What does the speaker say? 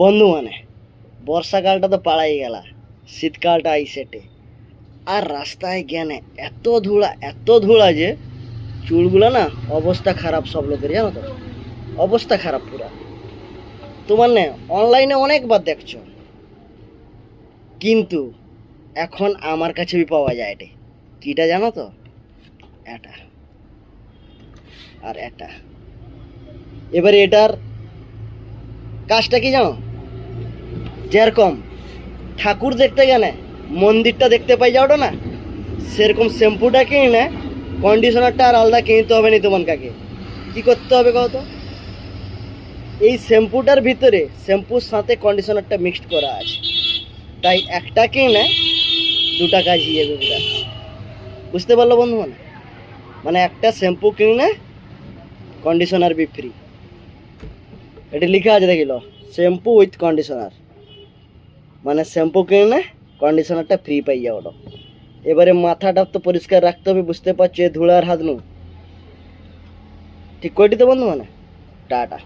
বন্ধু মানে বর্ষাকালটা তো পাড়াই গেল, শীতকালটা আইসেটে। আর রাস্তায় গেনে এত ধুলা যে চুলগুলো না অবস্থা খারাপ সব লোকের, জানো তো, অবস্থা খারাপ পুরা। তোমার নে অনলাইনে অনেকবার দেখছো, কিন্তু এখন আমার কাছে পাওয়া যায় এটা। কিটা জানো তো? এটা আর এটা। এবারে এটার কাজটা কি জানো? যেরকম ঠাকুর দেখতে গেলে মন্দিরটা দেখতে পাই যাওটা না, সেরকম শ্যাম্পুটা কিনে কন্ডিশনারটা আর আলাদা কিনতে হবে না তোমার কাকে। কি করতে হবে কত? এই শ্যাম্পুটার ভিতরে শ্যাম্পুর সাথে কন্ডিশনারটা মিক্সড করা আছে, তাই একটা কিনে দুটা কাজ হয়ে যাবে পুরা। বুঝতে পারলো বন্ধু? মানে মানে একটা শ্যাম্পু কিনে কন্ডিশনার বি ফ্রি। এটা লেখা আছে দেখিল, শ্যাম্পু উইথ কন্ডিশনার, মানে শ্যাম্পু কিনে কন্ডিশনারটা ফ্রি পাই যাওয়া। এবারে মাথাটা তো পরিষ্কার রাখতে হবে, বুঝতে পারছো, এ ধুলার হাত নু। ঠিক করে দিতে বন্ধু, মানে টাটা।